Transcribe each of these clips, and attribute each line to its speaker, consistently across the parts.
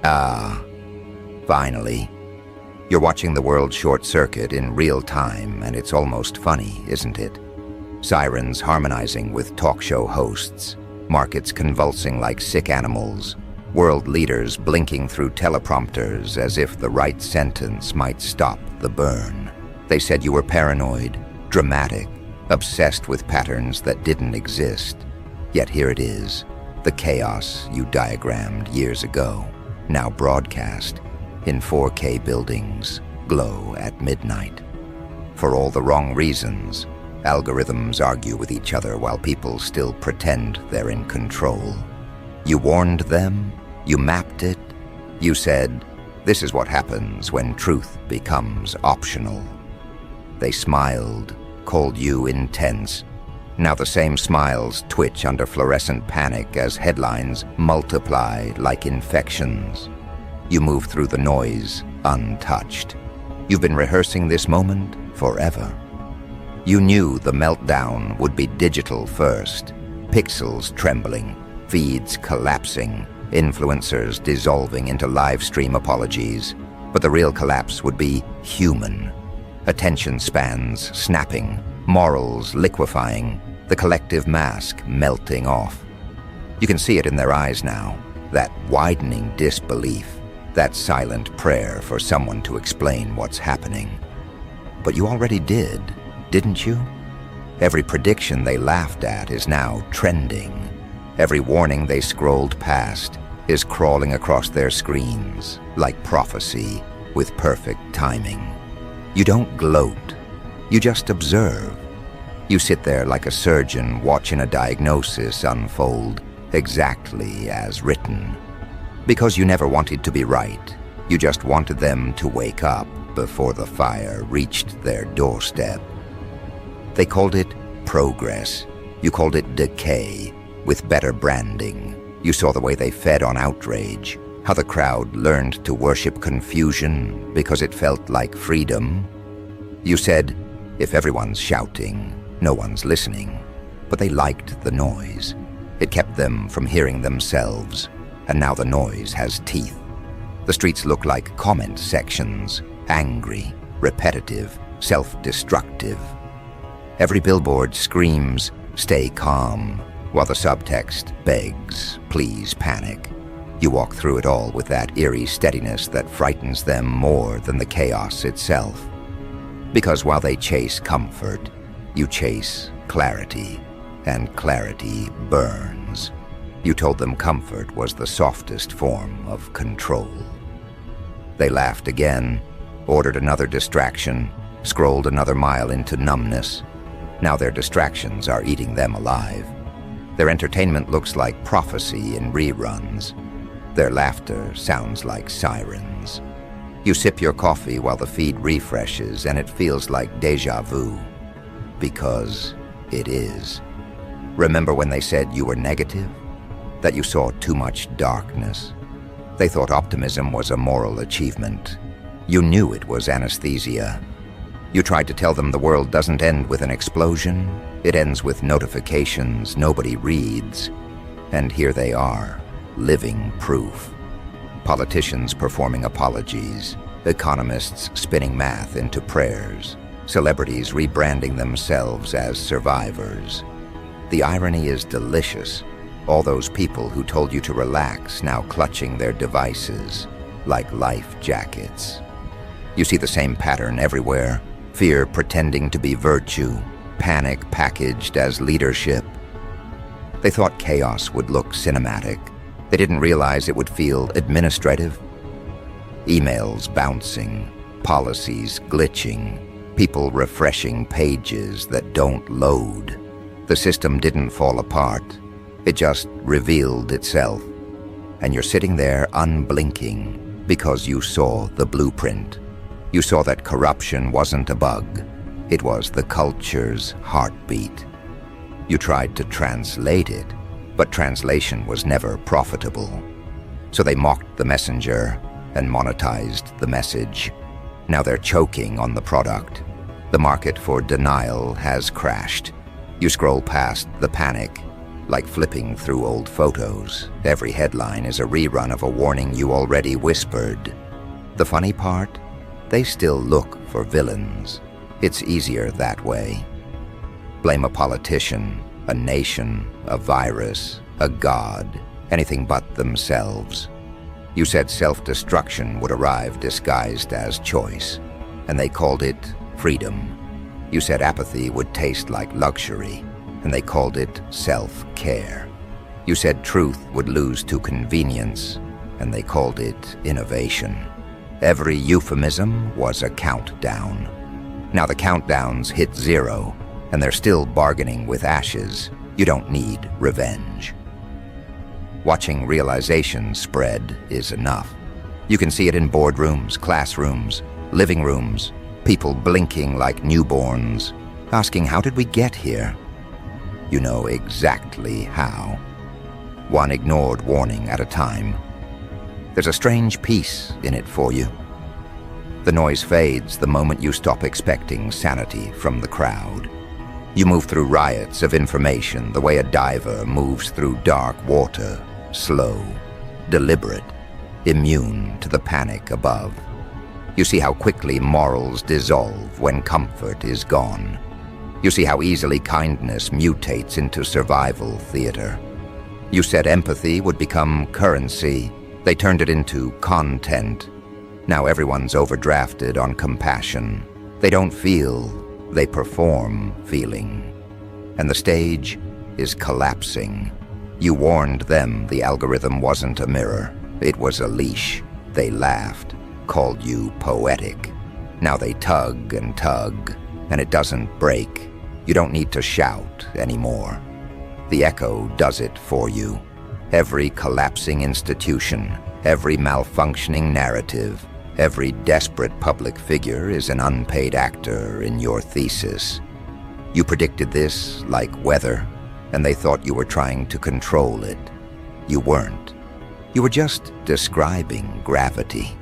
Speaker 1: Ah, finally. You're watching the world short circuit in real time, and it's almost funny, isn't it? Sirens harmonizing with talk show hosts, markets convulsing like sick animals, world leaders blinking through teleprompters as if the right sentence might stop the burn. They said you were paranoid, dramatic, obsessed with patterns that didn't exist. Yet here it is, the chaos you diagrammed years ago, now broadcast in 4K buildings, glow at midnight. For all the wrong reasons, algorithms argue with each other while people still pretend they're in control. You warned them, you mapped it, you said, this is what happens when truth becomes optional. They smiled, called you intense. Now the same smiles twitch under fluorescent panic as headlines multiply like infections. You move through the noise, untouched. You've been rehearsing this moment forever. You knew the meltdown would be digital first, pixels trembling, feeds collapsing, influencers dissolving into live stream apologies. But the real collapse would be human. Attention spans snapping, morals liquefying, the collective mask melting off. You can see it in their eyes now, that widening disbelief, that silent prayer for someone to explain what's happening. But you already did, didn't you? Every prediction they laughed at is now trending. Every warning they scrolled past is crawling across their screens like prophecy with perfect timing. You don't gloat, you just observe. You sit there like a surgeon watching a diagnosis unfold exactly as written. Because you never wanted to be right, you just wanted them to wake up before the fire reached their doorstep. They called it progress, you called it decay, with better branding. You saw the way they fed on outrage, how the crowd learned to worship confusion because it felt like freedom. You said, if everyone's shouting, no one's listening. But they liked the noise. It kept them from hearing themselves, and now the noise has teeth. The streets look like comment sections, angry, repetitive, self-destructive. Every billboard screams, stay calm, while the subtext begs, please panic. You walk through it all with that eerie steadiness that frightens them more than the chaos itself. Because while they chase comfort, you chase clarity, and clarity burns. You told them comfort was the softest form of control. They laughed again, ordered another distraction, scrolled another mile into numbness. Now their distractions are eating them alive. Their entertainment looks like prophecy in reruns. Their laughter sounds like sirens. You sip your coffee while the feed refreshes, and it feels like déjà vu. Because it is. Remember when they said you were negative? That you saw too much darkness? They thought optimism was a moral achievement. You knew it was anesthesia. You tried to tell them the world doesn't end with an explosion. It ends with notifications nobody reads. And here they are, living proof. Politicians performing apologies, economists spinning math into prayers, celebrities rebranding themselves as survivors. The irony is delicious. All those people who told you to relax now clutching their devices like life jackets. You see the same pattern everywhere. Fear pretending to be virtue, panic packaged as leadership. They thought chaos would look cinematic. They didn't realize it would feel administrative. Emails bouncing, policies glitching, people refreshing pages that don't load. The system didn't fall apart. It just revealed itself. And you're sitting there unblinking because you saw the blueprint. You saw that corruption wasn't a bug. It was the culture's heartbeat. You tried to translate it, but translation was never profitable. So they mocked the messenger and monetized the message. Now they're choking on the product. The market for denial has crashed. You scroll past the panic, like flipping through old photos. Every headline is a rerun of a warning you already whispered. The funny part? They still look for villains. It's easier that way. Blame a politician, a nation, a virus, a god, anything but themselves. You said self-destruction would arrive disguised as choice, and they called it freedom. You said apathy would taste like luxury, and they called it self-care. You said truth would lose to convenience, and they called it innovation. Every euphemism was a countdown. Now the countdowns hit 0, and they're still bargaining with ashes. You don't need revenge. Watching realization spread is enough. You can see it in boardrooms, classrooms, living rooms, people blinking like newborns, asking, how did we get here? You know exactly how. One ignored warning at a time. There's a strange peace in it for you. The noise fades the moment you stop expecting sanity from the crowd. You move through riots of information the way a diver moves through dark water, slow, deliberate, immune to the panic above. You see how quickly morals dissolve when comfort is gone. You see how easily kindness mutates into survival theater. You said empathy would become currency. They turned it into content. Now everyone's overdrafted on compassion. They don't feel, they perform feeling. And the stage is collapsing. You warned them the algorithm wasn't a mirror. It was a leash. They laughed, called you poetic. Now they tug, and it doesn't break. You don't need to shout anymore. The echo does it for you. Every collapsing institution, every malfunctioning narrative, every desperate public figure is an unpaid actor in your thesis. You predicted this like weather, and they thought you were trying to control it. You weren't. You were just describing gravity.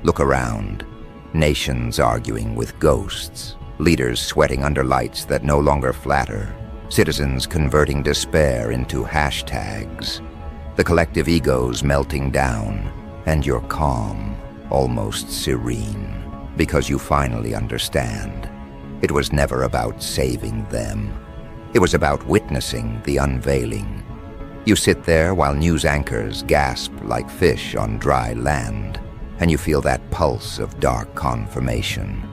Speaker 1: Look around. Nations arguing with ghosts. Leaders sweating under lights that no longer flatter. Citizens converting despair into hashtags. The collective egos melting down. And you're calm, almost serene, because you finally understand. It was never about saving them. It was about witnessing the unveiling. You sit there while news anchors gasp like fish on dry land, and you feel that pulse of dark confirmation.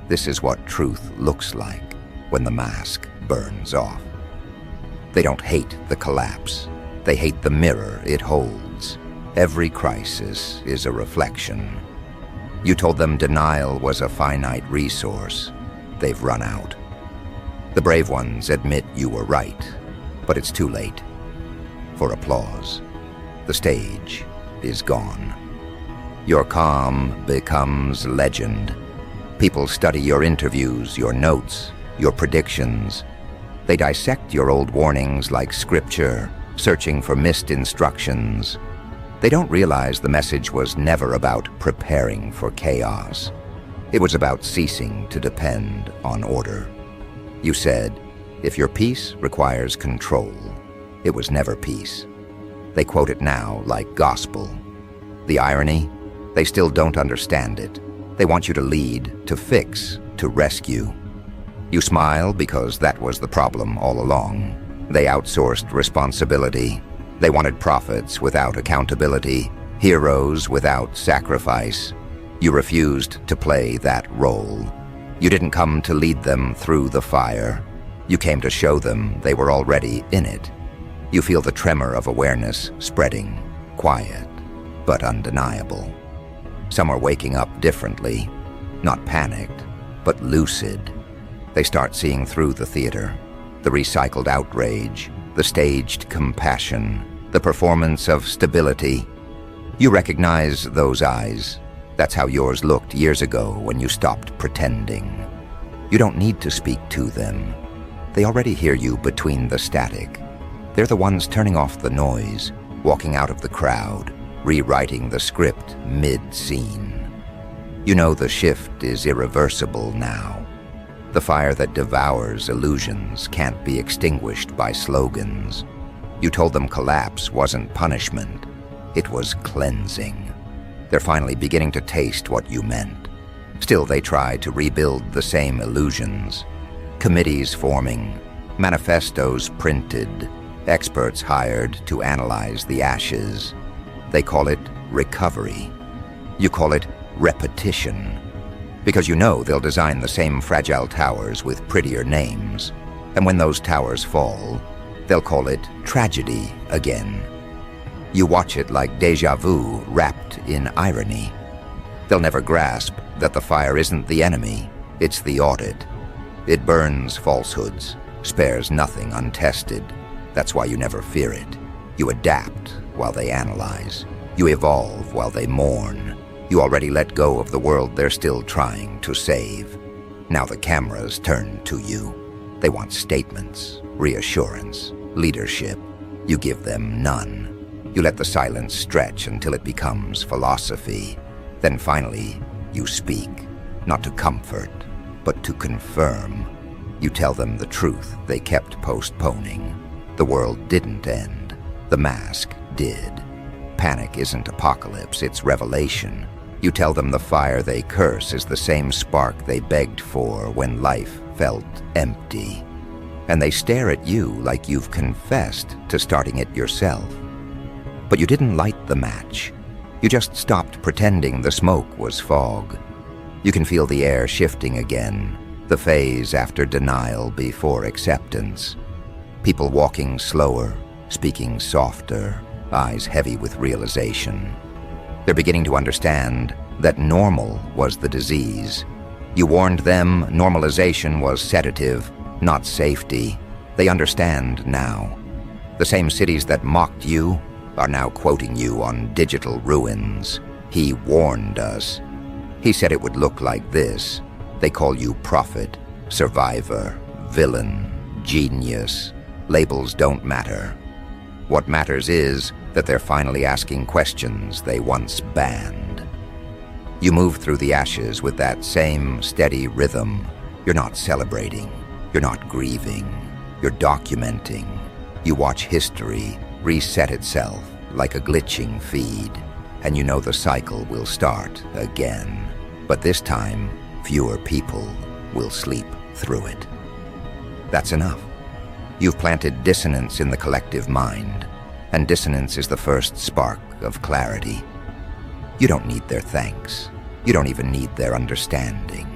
Speaker 1: This is what truth looks like when the mask burns off. They don't hate the collapse. They hate the mirror it holds. Every crisis is a reflection. You told them denial was a finite resource. They've run out. The brave ones admit you were right, but it's too late for applause. The stage is gone. Your calm becomes legend. People study your interviews, your notes, your predictions. They dissect your old warnings like scripture, searching for missed instructions. They don't realize the message was never about preparing for chaos. It was about ceasing to depend on order. You said, if your peace requires control, it was never peace. They quote it now like gospel. The irony? They still don't understand it. They want you to lead, to fix, to rescue. You smile because that was the problem all along. They outsourced responsibility. They wanted prophets without accountability, heroes without sacrifice. You refused to play that role. You didn't come to lead them through the fire. You came to show them they were already in it. You feel the tremor of awareness spreading, quiet, but undeniable. Some are waking up differently, not panicked, but lucid. They start seeing through the theater, the recycled outrage, the staged compassion, the performance of stability. You recognize those eyes. That's how yours looked years ago when you stopped pretending. You don't need to speak to them. They already hear you between the static. They're the ones turning off the noise, walking out of the crowd, rewriting the script mid-scene. You know the shift is irreversible now. The The fire that devours illusions can't be extinguished by slogans. You told them collapse wasn't punishment, it was cleansing. They're finally beginning to taste what you meant. Still, they try to rebuild the same illusions. Committees forming, manifestos printed, experts hired to analyze the ashes. They call it recovery. You call it repetition. Because you know they'll design the same fragile towers with prettier names. And when those towers fall, they'll call it tragedy again. You watch it like déjà vu wrapped in irony. They'll never grasp that the fire isn't the enemy, it's the audit. It burns falsehoods, spares nothing untested. That's why you never fear it. You adapt while they analyze. You evolve while they mourn. You already let go of the world they're still trying to save. Now the cameras turn to you. They want statements, reassurance, leadership. You give them none. You let the silence stretch until it becomes philosophy. Then finally, you speak, not to comfort, but to confirm. You tell them the truth they kept postponing. The world didn't end. The mask did. Panic isn't apocalypse, it's revelation. You tell them the fire they curse is the same spark they begged for when life felt empty. And they stare at you like you've confessed to starting it yourself. But you didn't light the match. You just stopped pretending the smoke was fog. You can feel the air shifting again, the phase after denial before acceptance. People walking slower, speaking softer, eyes heavy with realization. They're beginning to understand that normal was the disease. You warned them normalization was sedative, not safety. They understand now. The same cities that mocked you are now quoting you on digital ruins. He warned us. He said it would look like this. They call you prophet, survivor, villain, genius. Labels don't matter. What matters is that they're finally asking questions they once banned. You move through the ashes with that same steady rhythm. You're not celebrating. You're not grieving. You're documenting. You watch history reset itself like a glitching feed, and you know the cycle will start again. But this time, fewer people will sleep through it. That's enough. You've planted dissonance in the collective mind, and dissonance is the first spark of clarity. You don't need their thanks. You don't even need their understanding.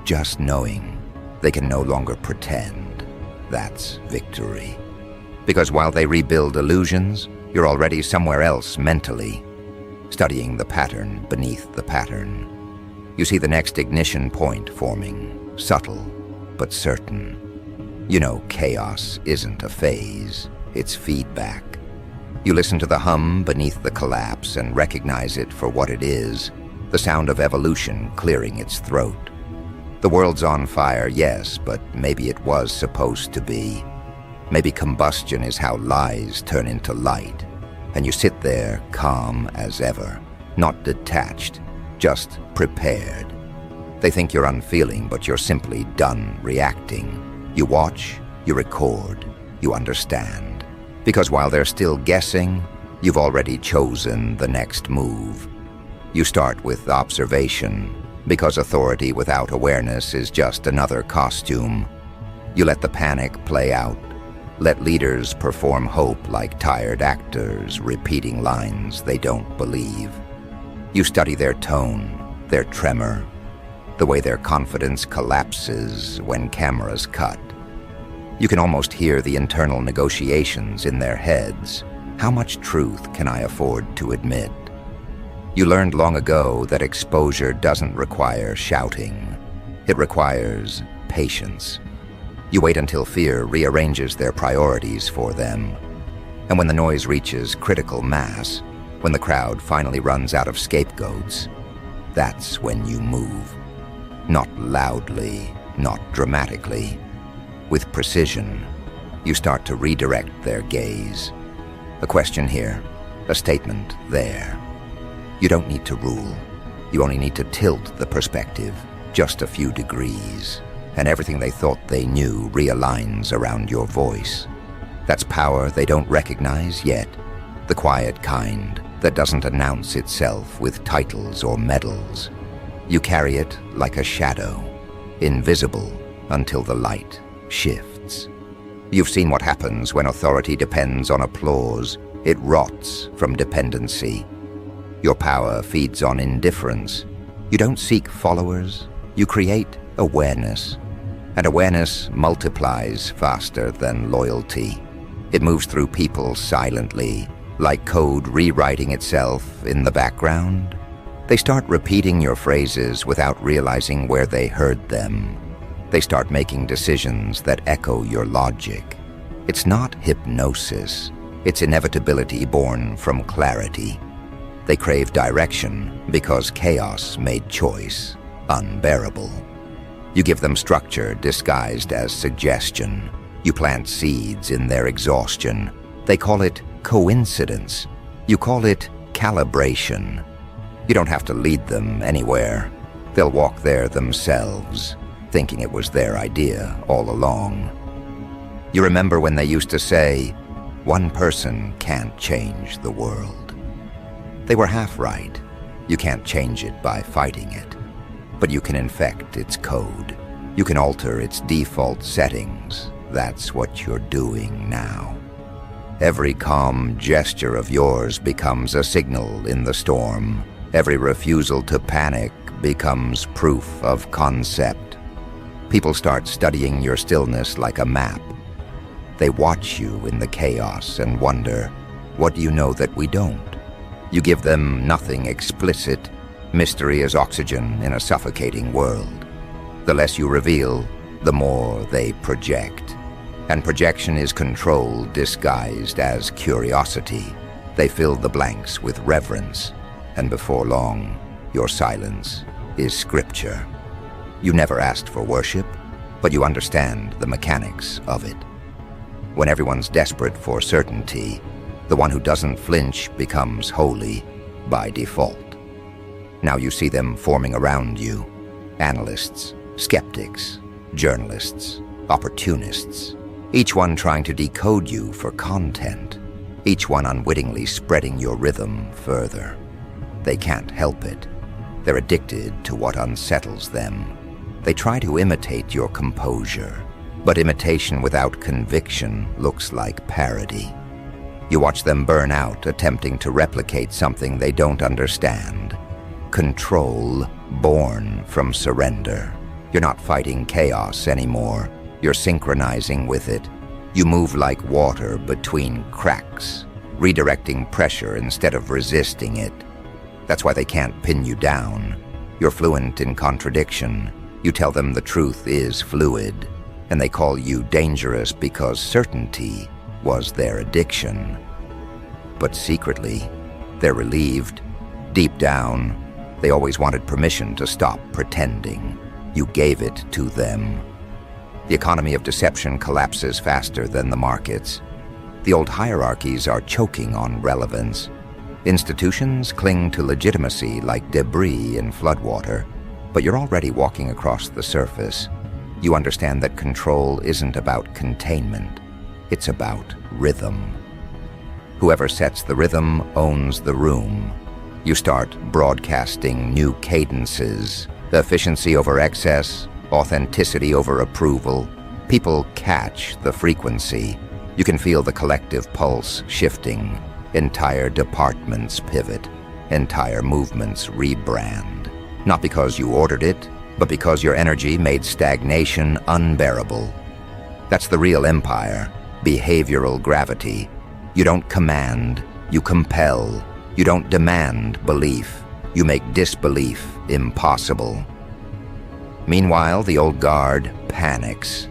Speaker 1: Just knowing they can no longer pretend, that's victory. Because while they rebuild illusions, you're already somewhere else mentally, studying the pattern beneath the pattern. You see the next ignition point forming, subtle but certain. You know chaos isn't a phase, it's feedback. You listen to the hum beneath the collapse and recognize it for what it is, the sound of evolution clearing its throat. The world's on fire, yes, but maybe it was supposed to be. Maybe combustion is how lies turn into light, and you sit there calm as ever, not detached, just prepared. They think you're unfeeling, but you're simply done reacting. You watch, you record, you understand. Because while they're still guessing, you've already chosen the next move. You start with observation, because authority without awareness is just another costume. You let the panic play out. Let leaders perform hope like tired actors repeating lines they don't believe. You study their tone, their tremor, the way their confidence collapses when cameras cut. You can almost hear the internal negotiations in their heads. How much truth can I afford to admit? You learned long ago that exposure doesn't require shouting. It requires patience. You wait until fear rearranges their priorities for them. And when the noise reaches critical mass, when the crowd finally runs out of scapegoats, that's when you move. Not loudly, not dramatically. With precision, you start to redirect their gaze. A question here, a statement there. You don't need to rule. You only need to tilt the perspective just a few degrees. and everything they thought they knew realigns around your voice. That's power they don't recognize yet, the quiet kind that doesn't announce itself with titles or medals. You carry it like a shadow, invisible until the light shifts. You've seen what happens when authority depends on applause. It rots from dependency. Your power feeds on indifference. You don't seek followers, you create awareness. And awareness multiplies faster than loyalty. It moves through people silently, like code rewriting itself in the background. They start repeating your phrases without realizing where they heard them. They start making decisions that echo your logic. It's not hypnosis. It's inevitability born from clarity. They crave direction because chaos made choice unbearable. You give them structure disguised as suggestion. You plant seeds in their exhaustion. They call it coincidence. You call it calibration. You don't have to lead them anywhere. They'll walk there themselves, thinking it was their idea all along. You remember when they used to say, "One person can't change the world." They were half right. You can't change it by fighting it. But you can infect its code. You can alter its default settings. That's what you're doing now. Every calm gesture of yours becomes a signal in the storm. Every refusal to panic becomes proof of concept. People start studying your stillness like a map. They watch you in the chaos and wonder, what do you know that we don't? You give them nothing explicit. Mystery is oxygen in a suffocating world. The less you reveal, the more they project. And projection is control disguised as curiosity. They fill the blanks with reverence, and before long, your silence is scripture. You never asked for worship, but you understand the mechanics of it. When everyone's desperate for certainty, the one who doesn't flinch becomes holy by default. Now you see them forming around you. Analysts, skeptics, journalists, opportunists. Each one trying to decode you for content. Each one unwittingly spreading your rhythm further. They can't help it. They're addicted to what unsettles them. They try to imitate your composure, but imitation without conviction looks like parody. You watch them burn out, attempting to replicate something they don't understand. Control born from surrender. You're not fighting chaos anymore. You're synchronizing with it. You move like water between cracks, redirecting pressure instead of resisting it. That's why they can't pin you down. You're fluent in contradiction. You tell them the truth is fluid, and they call you dangerous because certainty was their addiction. But secretly, they're relieved. Deep down, they always wanted permission to stop pretending. You gave it to them. The economy of deception collapses faster than the markets. The old hierarchies are choking on relevance. Institutions cling to legitimacy like debris in floodwater, but you're already walking across the surface. You understand that control isn't about containment. It's about rhythm. Whoever sets the rhythm owns the room. You start broadcasting new cadences, efficiency over excess, authenticity over approval. People catch the frequency. You can feel the collective pulse shifting. Entire departments pivot. Entire movements rebrand. Not because you ordered it, but because your energy made stagnation unbearable. That's the real empire, behavioral gravity. You don't command, you compel. You don't demand belief, you make disbelief impossible. Meanwhile, the old guard panics.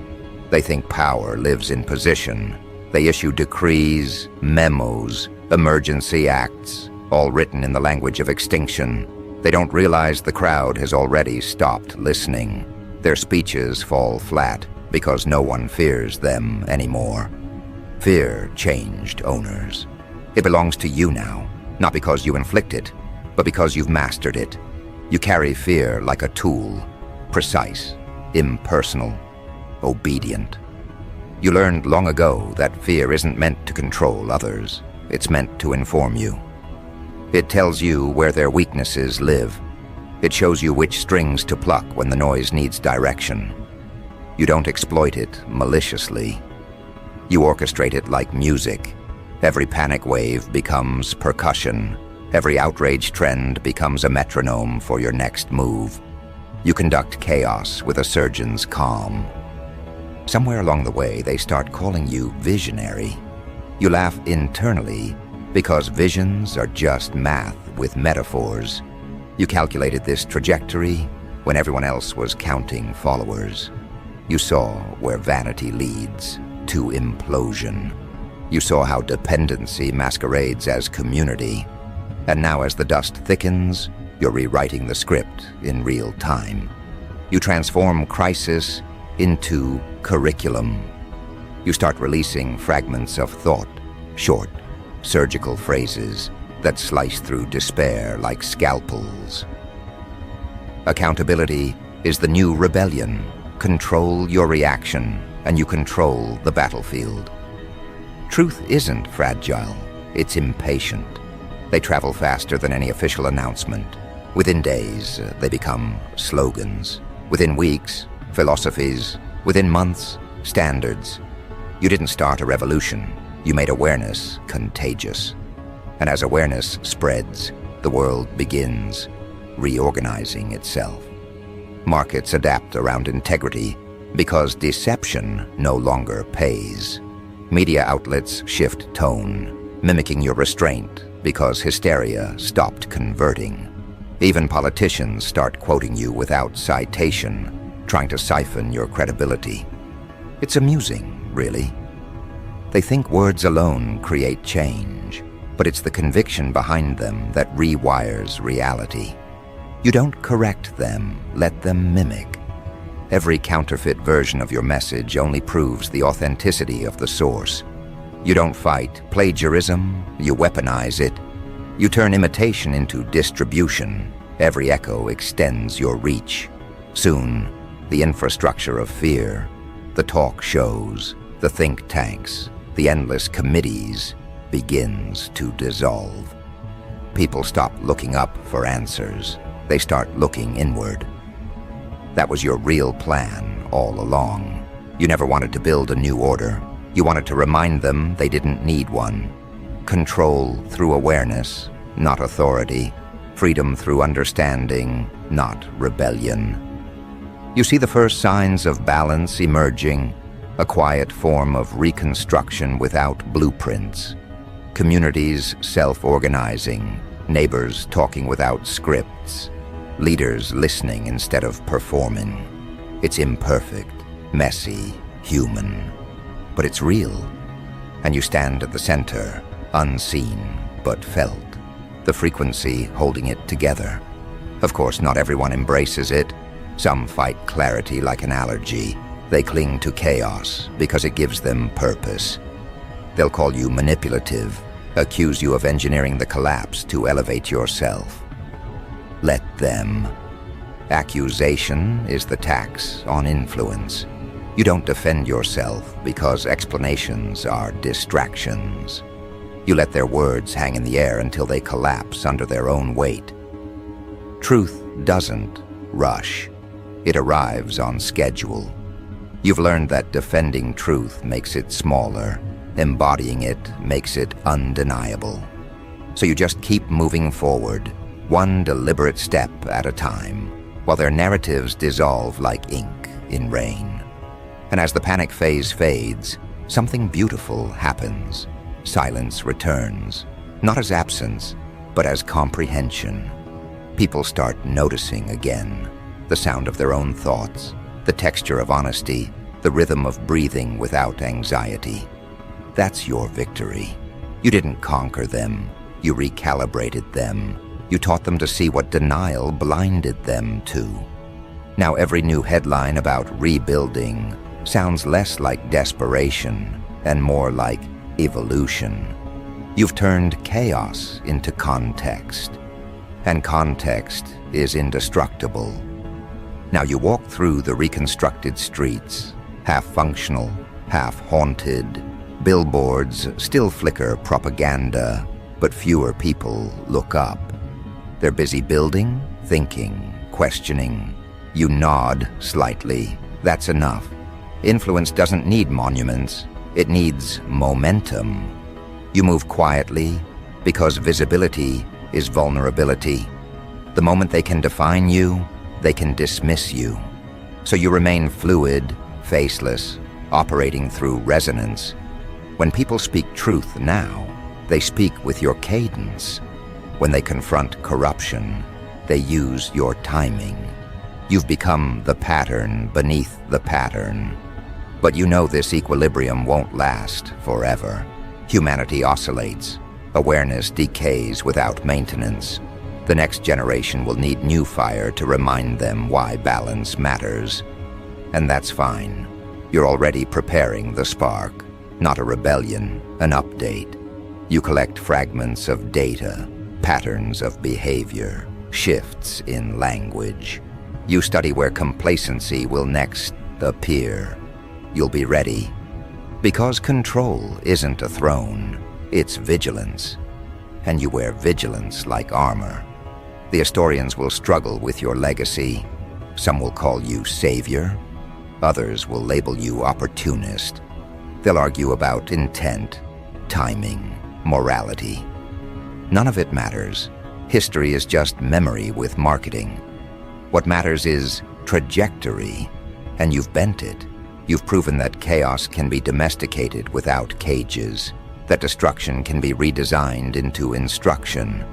Speaker 1: They think power lives in position. They issue decrees, memos, emergency acts, all written in the language of extinction. They don't realize the crowd has already stopped listening. Their speeches fall flat because no one fears them anymore. Fear changed owners. It belongs to you now, not because you inflict it, but because you've mastered it. You carry fear like a tool, precise, impersonal, obedient. You learned long ago that fear isn't meant to control others. It's meant to inform you. It tells you where their weaknesses live. It shows you which strings to pluck when the noise needs direction. You don't exploit it maliciously. You orchestrate it like music. Every panic wave becomes percussion. Every outrage trend becomes a metronome for your next move. You conduct chaos with a surgeon's calm. Somewhere along the way, they start calling you visionary. You laugh internally because visions are just math with metaphors. You calculated this trajectory when everyone else was counting followers. You saw where vanity leads to implosion. You saw how dependency masquerades as community. And now as the dust thickens, you're rewriting the script in real time. You transform crisis into curriculum. You start releasing fragments of thought, short, surgical phrases that slice through despair like scalpels. Accountability is the new rebellion. Control your reaction, and you control the battlefield. Truth isn't fragile, it's impatient. They travel faster than any official announcement. Within days, they become slogans. Within weeks, philosophies. Within months, standards. You didn't start a revolution. You made awareness contagious. And as awareness spreads, the world begins reorganizing itself. Markets adapt around integrity because deception no longer pays. Media outlets shift tone, mimicking your restraint because hysteria stopped converting. Even politicians start quoting you without citation, trying to siphon your credibility. It's amusing, really. They think words alone create change, but it's the conviction behind them that rewires reality. You don't correct them, let them mimic. Every counterfeit version of your message only proves the authenticity of the source. You don't fight plagiarism, you weaponize it. You turn imitation into distribution. Every echo extends your reach. Soon, the infrastructure of fear, the talk shows, the think tanks, the endless committees begins to dissolve. People stop looking up for answers. They start looking inward. That was your real plan all along. You never wanted to build a new order. You wanted to remind them they didn't need one. Control through awareness, not authority. Freedom through understanding, not rebellion. You see the first signs of balance emerging, a quiet form of reconstruction without blueprints. Communities self-organizing, neighbors talking without scripts, leaders listening instead of performing. It's imperfect, messy, human, but it's real. And you stand at the center, unseen but felt, the frequency holding it together. Of course, not everyone embraces it. Some fight clarity like an allergy. They cling to chaos because it gives them purpose. They'll call you manipulative, accuse you of engineering the collapse to elevate yourself. Let them. Accusation is the tax on influence. You don't defend yourself because explanations are distractions. You let their words hang in the air until they collapse under their own weight. Truth doesn't rush. It arrives on schedule. You've learned that defending truth makes it smaller. Embodying it makes it undeniable. So you just keep moving forward, one deliberate step at a time, while their narratives dissolve like ink in rain. And as the panic phase fades, something beautiful happens. Silence returns, not as absence, but as comprehension. People start noticing again the sound of their own thoughts, the texture of honesty, the rhythm of breathing without anxiety. That's your victory. You didn't conquer them, you recalibrated them. You taught them to see what denial blinded them to. Now every new headline about rebuilding sounds less like desperation and more like evolution. You've turned chaos into context, and context is indestructible. Now you walk through the reconstructed streets, half functional, half haunted. Billboards still flicker propaganda, but fewer people look up. They're busy building, thinking, questioning. You nod slightly. That's enough. Influence doesn't need monuments. It needs momentum. You move quietly because visibility is vulnerability. The moment they can define you, they can dismiss you. So you remain fluid, faceless, operating through resonance. When people speak truth now, they speak with your cadence. When they confront corruption, they use your timing. You've become the pattern beneath the pattern. But you know this equilibrium won't last forever. Humanity oscillates. Awareness decays without maintenance. The next generation will need new fire to remind them why balance matters. And that's fine. You're already preparing the spark, not a rebellion, an update. You collect fragments of data, patterns of behavior, shifts in language. You study where complacency will next appear. You'll be ready. Because control isn't a throne, it's vigilance. And you wear vigilance like armor. The historians will struggle with your legacy. Some will call you savior. Others will label you opportunist. They'll argue about intent, timing, morality. None of it matters. History is just memory with marketing. What matters is trajectory, and you've bent it. You've proven that chaos can be domesticated without cages, that destruction can be redesigned into instruction.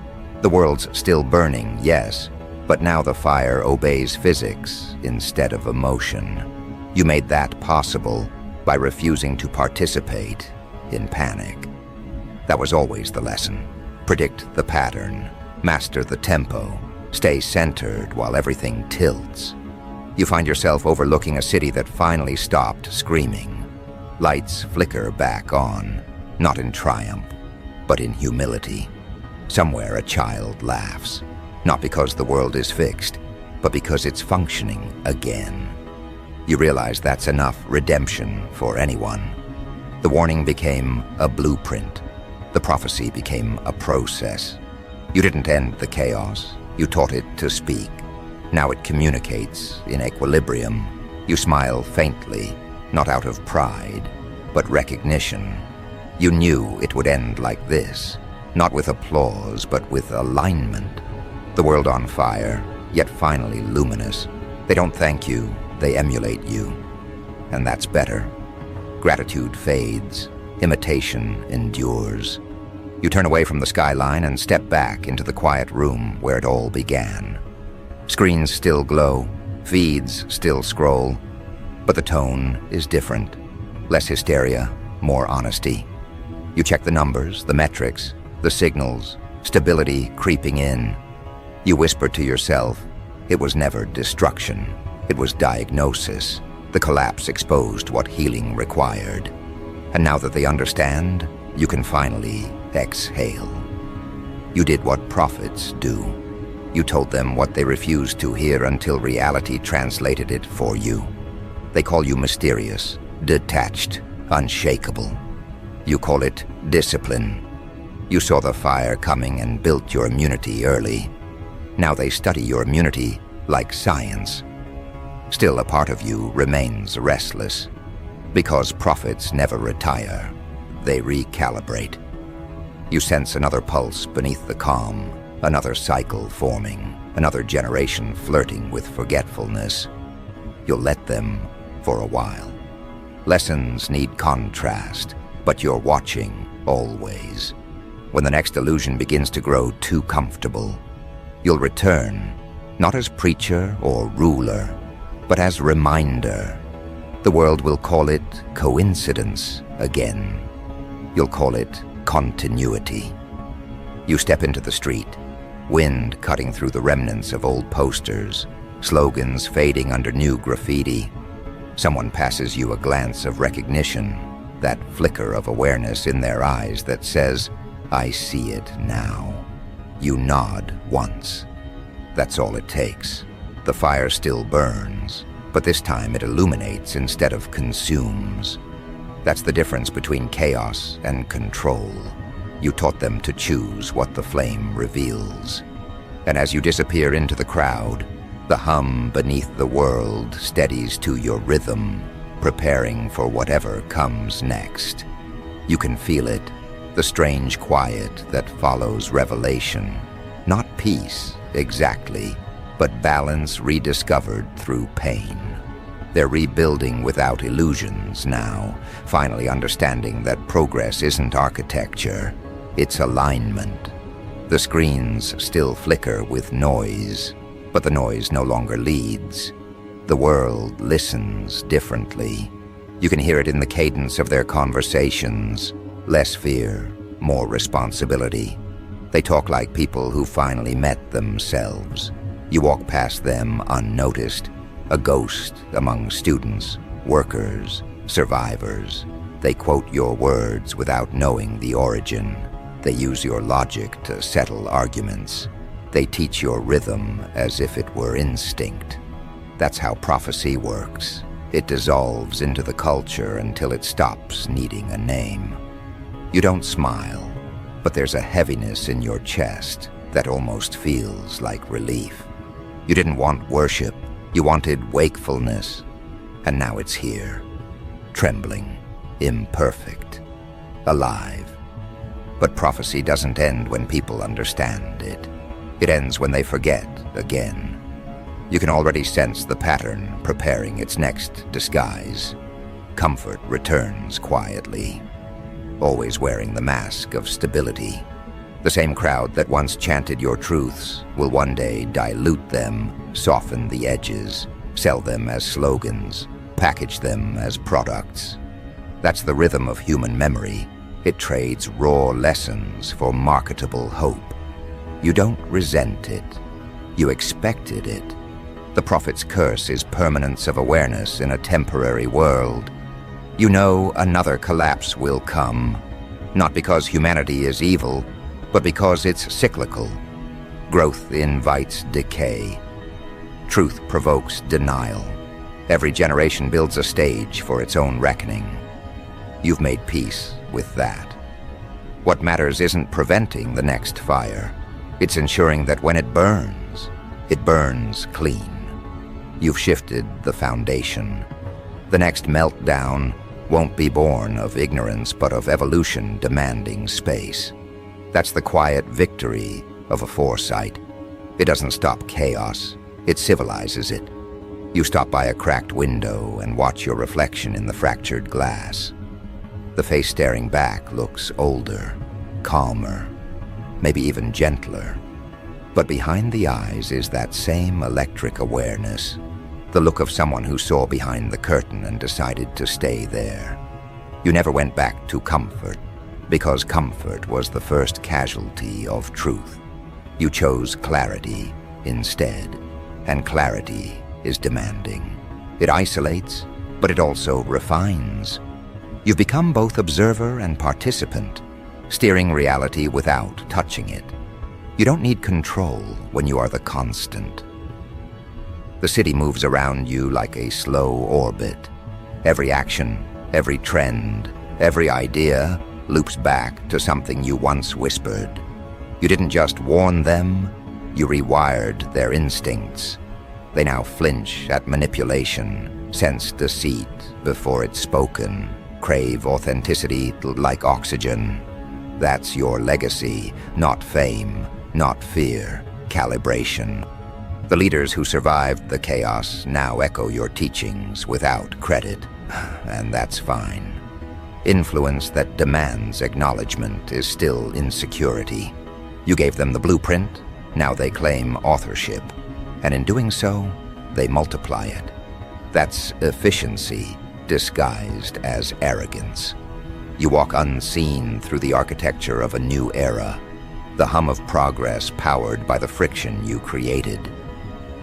Speaker 1: The world's still burning, yes, but now the fire obeys physics instead of emotion. You made that possible by refusing to participate in panic. That was always the lesson. Predict the pattern, master the tempo, stay centered while everything tilts. You find yourself overlooking a city that finally stopped screaming. Lights flicker back on, not in triumph, but in humility. Somewhere a child laughs, not because the world is fixed, but because it's functioning again. You realize that's enough redemption for anyone. The warning became a blueprint. The prophecy became a process. You didn't end the chaos. You taught it to speak. Now it communicates in equilibrium. You smile faintly, not out of pride, but recognition. You knew it would end like this, not with applause, but with alignment. The world on fire, yet finally luminous. They don't thank you, they emulate you. And that's better. Gratitude fades, imitation endures. You turn away from the skyline and step back into the quiet room where it all began. Screens still glow, feeds still scroll, but the tone is different. Less hysteria, more honesty. You check the numbers, the metrics, the signals, stability creeping in. You whisper to yourself, it was never destruction, it was diagnosis. The collapse exposed what healing required. And now that they understand, you can finally exhale. You did what prophets do. You told them what they refused to hear until reality translated it for you. They call you mysterious, detached, unshakable. You call it discipline. You saw the fire coming and built your immunity early. Now they study your immunity like science. Still, a part of you remains restless. Because prophets never retire, they recalibrate. You sense another pulse beneath the calm, another cycle forming, another generation flirting with forgetfulness. You'll let them for a while. Lessons need contrast, but you're watching always. When the next illusion begins to grow too comfortable, you'll return, not as preacher or ruler, but as reminder. The world will call it coincidence again. You'll call it continuity. You step into the street, wind cutting through the remnants of old posters, slogans fading under new graffiti. Someone passes you a glance of recognition, that flicker of awareness in their eyes that says, I see it now. You nod once. That's all it takes. The fire still burns, but this time it illuminates instead of consumes. That's the difference between chaos and control. You taught them to choose what the flame reveals. And as you disappear into the crowd, the hum beneath the world steadies to your rhythm, preparing for whatever comes next. You can feel it, the strange quiet that follows revelation. Not peace, exactly, but balance rediscovered through pain. They're rebuilding without illusions now, finally understanding that progress isn't architecture, it's alignment. The screens still flicker with noise, but the noise no longer leads. The world listens differently. You can hear it in the cadence of their conversations. Less fear, more responsibility. They talk like people who finally met themselves. You walk past them unnoticed, a ghost among students, workers, survivors. They quote your words without knowing the origin. They use your logic to settle arguments. They teach your rhythm as if it were instinct. That's how prophecy works. It dissolves into the culture until it stops needing a name. You don't smile, but there's a heaviness in your chest that almost feels like relief. You didn't want worship, you wanted wakefulness, and now it's here. Trembling, imperfect, alive. But prophecy doesn't end when people understand it. It ends when they forget again. You can already sense the pattern preparing its next disguise. Comfort returns quietly, always wearing the mask of stability. The same crowd that once chanted your truths will one day dilute them, soften the edges, sell them as slogans, package them as products. That's the rhythm of human memory. It trades raw lessons for marketable hope. You don't resent it. You expected it. The prophet's curse is permanence of awareness in a temporary world. You know another collapse will come, not because humanity is evil, but because it's cyclical. Growth invites decay. Truth provokes denial. Every generation builds a stage for its own reckoning. You've made peace with that. What matters isn't preventing the next fire. It's ensuring that when it burns clean. You've shifted the foundation. The next meltdown won't be born of ignorance, but of evolution demanding space. That's the quiet victory of a foresight. It doesn't stop chaos, it civilizes it. You stop by a cracked window and watch your reflection in the fractured glass. The face staring back looks older, calmer, maybe even gentler. But behind the eyes is that same electric awareness, the look of someone who saw behind the curtain and decided to stay there. You never went back to comfort, because comfort was the first casualty of truth. You chose clarity instead, and clarity is demanding. It isolates, but it also refines. You've become both observer and participant, steering reality without touching it. You don't need control when you are the constant. The city moves around you like a slow orbit. Every action, every trend, every idea loops back to something you once whispered. You didn't just warn them, you rewired their instincts. They now flinch at manipulation, sense deceit before it's spoken, crave authenticity like oxygen. That's your legacy, not fame, not fear, calibration. The leaders who survived the chaos now echo your teachings without credit, and that's fine. Influence that demands acknowledgement is still insecurity. You gave them the blueprint, now they claim authorship, and in doing so, they multiply it. That's efficiency disguised as arrogance. You walk unseen through the architecture of a new era, the hum of progress powered by the friction you created.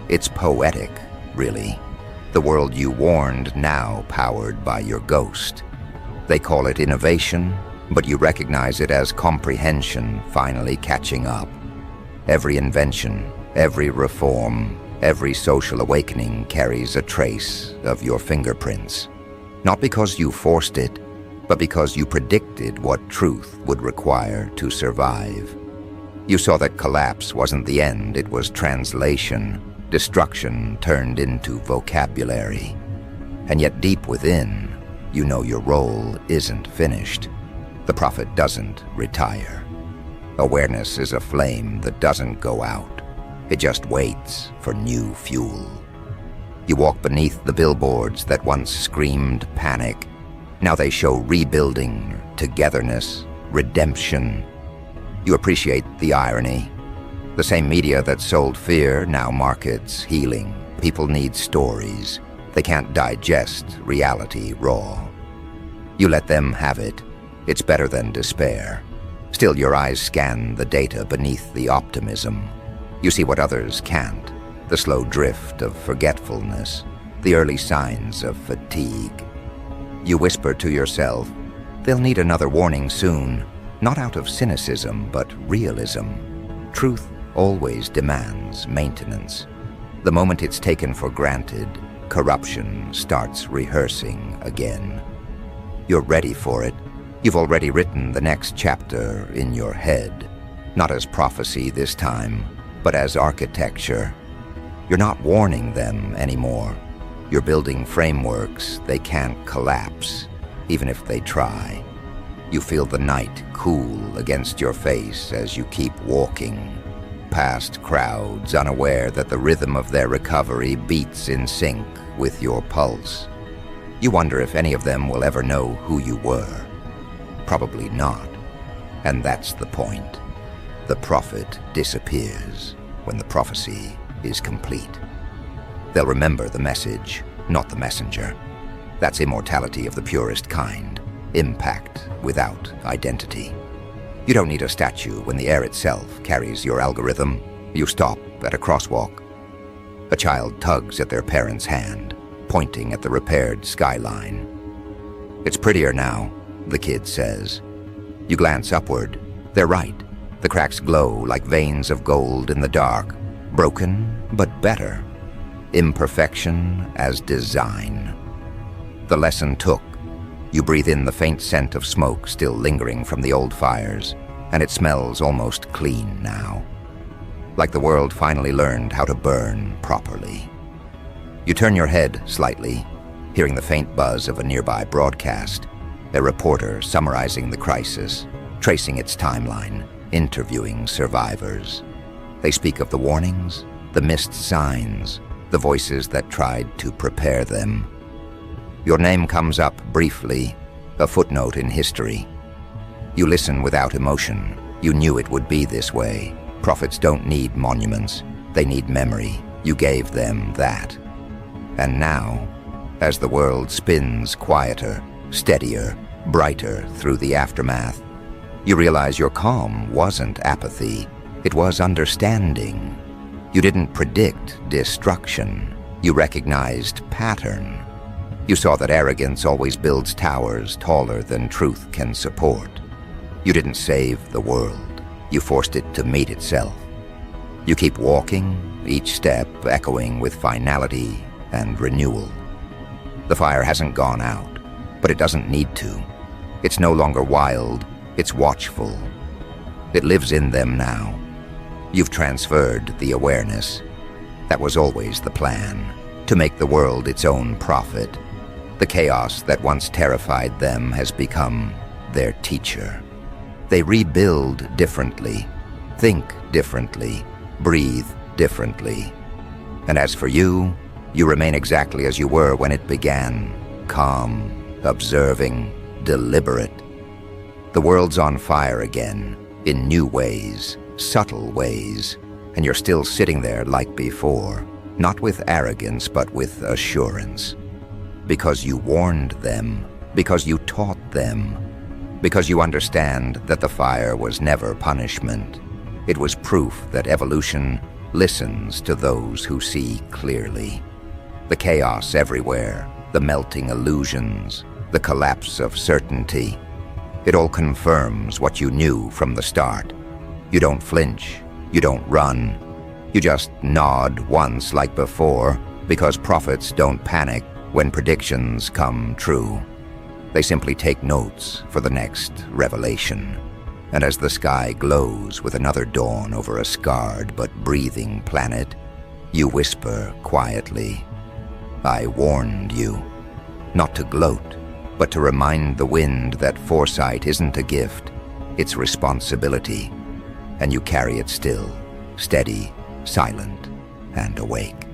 Speaker 1: It's poetic, really. The world you warned now powered by your ghost. They call it innovation, but you recognize it as comprehension finally catching up. Every invention, every reform, Every social awakening carries a trace of your fingerprints. Not because you forced it, but because you predicted what truth would require to survive. You saw that collapse wasn't the end, it was translation, destruction turned into vocabulary. And yet deep within, you know your role isn't finished. The prophet doesn't retire. Awareness is a flame that doesn't go out. It just waits for new fuel. You walk beneath the billboards that once screamed panic. Now they show rebuilding, togetherness, redemption. You appreciate the irony. The same media that sold fear now markets healing. People need stories. They can't digest reality raw. You let them have it. It's better than despair. Still, your eyes scan the data beneath the optimism. You see what others can't, the slow drift of forgetfulness, the early signs of fatigue. You whisper to yourself, they'll need another warning soon, not out of cynicism, but realism. Truth always demands maintenance. The moment it's taken for granted, corruption starts rehearsing again. You're ready for it. You've already written the next chapter in your head, not as prophecy this time, but as architecture. You're not warning them anymore. You're building frameworks they can't collapse, even if they try. You feel the night cool against your face as you keep walking, past crowds unaware that the rhythm of their recovery beats in sync with your pulse. You wonder if any of them will ever know who you were. Probably not. And that's the point. The prophet disappears when the prophecy is complete. They'll remember the message, not the messenger. That's immortality of the purest kind, impact without identity. You don't need a statue when the air itself carries your algorithm. You stop at a crosswalk. A child tugs at their parent's hand, pointing at the repaired skyline. It's prettier now, the kid says. You glance upward. They're right. The cracks glow like veins of gold in the dark. Broken, but better. Imperfection as design. The lesson took. You breathe in the faint scent of smoke still lingering from the old fires, and it smells almost clean now. Like the world finally learned how to burn properly. You turn your head slightly, hearing the faint buzz of a nearby broadcast, a reporter summarizing the crisis, tracing its timeline, interviewing survivors. They speak of the warnings, the missed signs, the voices that tried to prepare them. Your name comes up briefly, a footnote in history. You listen without emotion. You knew it would be this way. Prophets don't need monuments. They need memory. You gave them that. And now, as the world spins quieter, steadier, brighter through the aftermath, you realize your calm wasn't apathy. It was understanding. You didn't predict destruction. You recognized pattern. You saw that arrogance always builds towers taller than truth can support. You didn't save the world. You forced it to meet itself. You keep walking, each step echoing with finality and renewal. The fire hasn't gone out, but it doesn't need to. It's no longer wild, it's watchful. It lives in them now. You've transferred the awareness. That was always the plan, to make the world its own prophet. The chaos that once terrified them has become their teacher. They rebuild differently, think differently, breathe differently. And as for you, you remain exactly as you were when it began, calm, observing, deliberate. The world's on fire again, in new ways, subtle ways, and you're still sitting there like before, not with arrogance but with assurance. Because you warned them, because you taught them, because you understand that the fire was never punishment. It was proof that evolution listens to those who see clearly. The chaos everywhere, the melting illusions, the collapse of certainty, it all confirms what you knew from the start. You don't flinch, you don't run, You just nod once like before, because prophets don't panic when predictions come true. They simply take notes for the next revelation. And as the sky glows with another dawn over a scarred but breathing planet, you whisper quietly, "I warned you." Not to gloat, but to remind the wind that foresight isn't a gift, it's responsibility, and you carry it still, steady, silent, and awake.